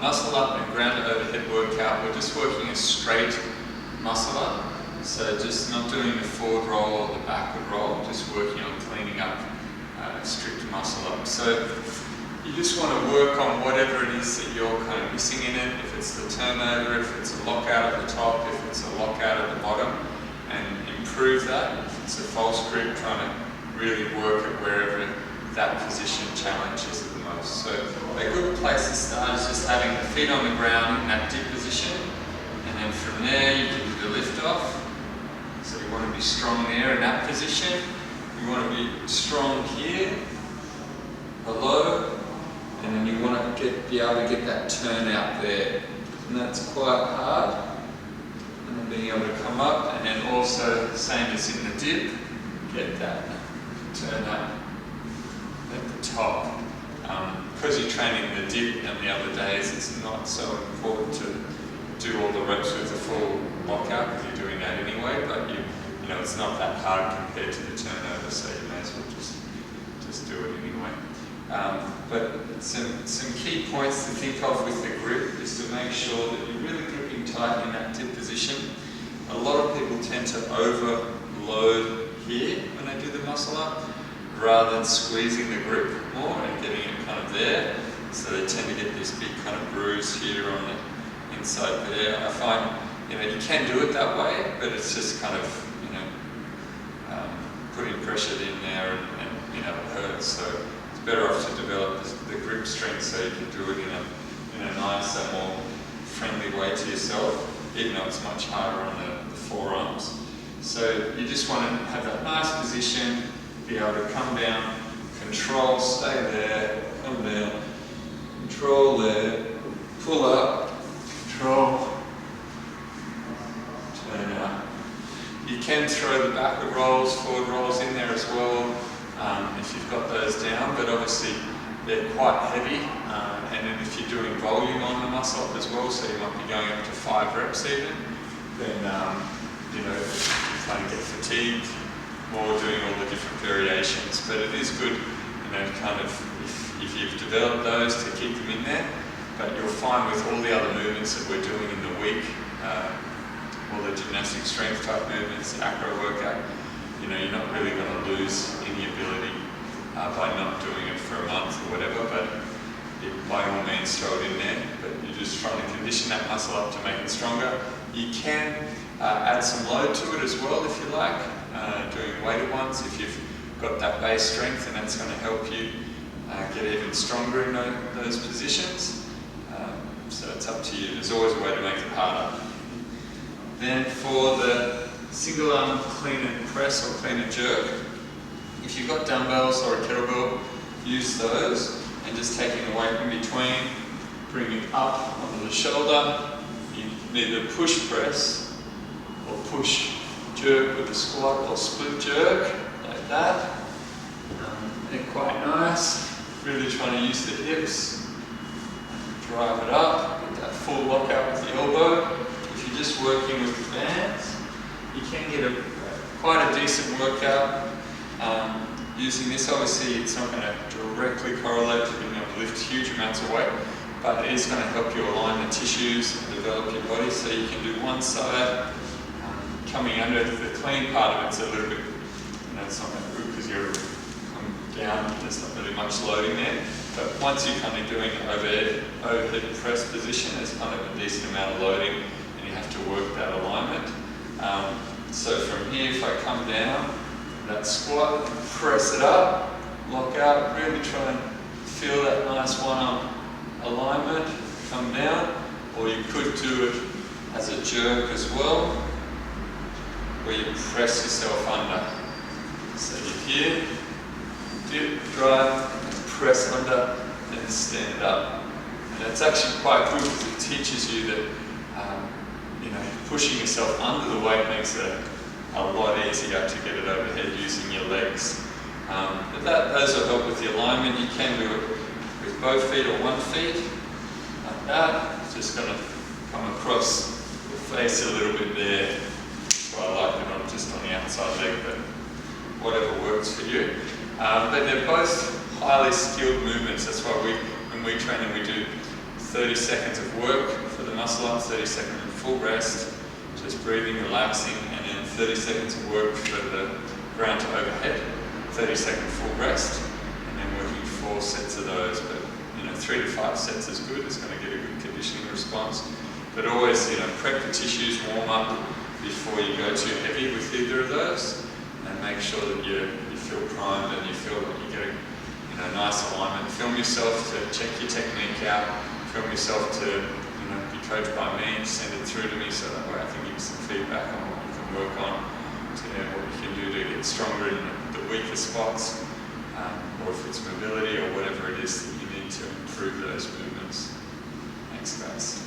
muscle up and ground overhead workout. We're just working a straight muscle up. So just not doing the forward roll or the backward roll, just working on cleaning up strict muscle up. So you just want to work on whatever it is that you're kind of missing in it, if it's the turnover, if it's a lockout at the top, if it's a lockout at the bottom, and improve that. If it's a false grip, trying to really work at wherever that position challenges it the most. So a good place to start is just having the feet on the ground in that dip position, and then from there you can do the lift off. So you want to be strong there in that position. You want to be strong here, below, and then you want to be able to get that turn out there. And that's quite hard. And then being able to come up, and then also, same as in the dip, get that turn up at the top. Because you're training the dip on the other days, it's not so important to do all the reps with the full lockout because you're doing that anyway, but you know it's not that hard compared to the turnover, so you may as well just do it anyway. But some key points to think of with the grip is to make sure that you're really gripping tight in that dip position. A lot of people tend to overload here when they do the muscle up, rather than squeezing the grip more and getting it kind of there. So they tend to get this big kind of bruise here on the inside there. I find, you can do it that way, but it's just kind of, putting pressure in there and it hurts. So it's better off to develop the grip strength so you can do it in a nicer, more friendly way to yourself, even though it's much harder on the forearms. So you just want to have that nice position, be able to come down, control, stay there, come down, control there, pull up, control, turn up. You can throw the backward rolls, forward rolls in there as well if you've got those down, but obviously they're quite heavy, and then if you're doing volume on the muscle up as well, so you might be going up to 5 reps even, then you kind of get fatigued more doing all the different variations. But it is good, kind of if you've developed those to keep them in there, but you'll find with all the other movements that we're doing in the week, all the gymnastic strength type movements, acro workout, you're not really going to lose any ability by not doing it for a month or whatever, but by all means throw it in there, but you're just trying to condition that muscle up to make it stronger. You can add some load to it as well if you like, doing weighted ones if you've got that base strength, and that's going to help you get even stronger in those positions. So it's up to you. There's always a way to make it harder. Then for the single arm clean and press or clean and jerk, if you've got dumbbells or a kettlebell, use those and just taking the weight in between, bring it up onto the shoulder. You can either push press or push jerk with a squat or split jerk, like that. They're quite nice. Really trying to use the hips, drive it up, get that full lockout with the elbow. If you're just working with the bands, you can get quite a decent workout using this. Obviously it's not going to directly correlate to being able to lift huge amounts of weight, but it is going to help you align the tissues and develop your body. So you can do one side, coming under the clean part of it's a little bit, it's not that good because you're coming down, there's not really much loading there. But once you're kind of doing an overhead press position, there's kind of a decent amount of loading and you have to work that alignment. So from here, if I come down, that squat, press it up, lock out, really try and feel that nice one-arm alignment, come down, or you could do it as a jerk as well, where you press yourself under. So you're here, dip, drive, press under, and stand up. And it's actually quite good because it teaches you that pushing yourself under the weight makes it a lot easier to get it overhead using your legs. But those will help with the alignment. You can do it with both feet or one feet, like that. It's just going to come across the face a little bit there. So I like it on just on the outside leg, but whatever works for you. But they're both highly skilled movements. That's why when we train them, we do 30 seconds of work for the muscle up, 30 seconds of full rest, just breathing, relaxing, and then 30 seconds of work for the ground to overhead, 30-second full rest, and then working 4 sets of those. But 3 to 5 sets is good. It's going to get a good conditioning response. But always, prep the tissues, warm up before you go too heavy with either of those, and make sure that you feel primed and you feel that you get a nice alignment. Film yourself to check your technique out. Film yourself to be coached by me. Send it through to me so that way I can give you some feedback on what you can work on, what you can do to get stronger in the weaker spots, or if it's mobility or whatever it is that you need to improve those movements. Thanks, guys.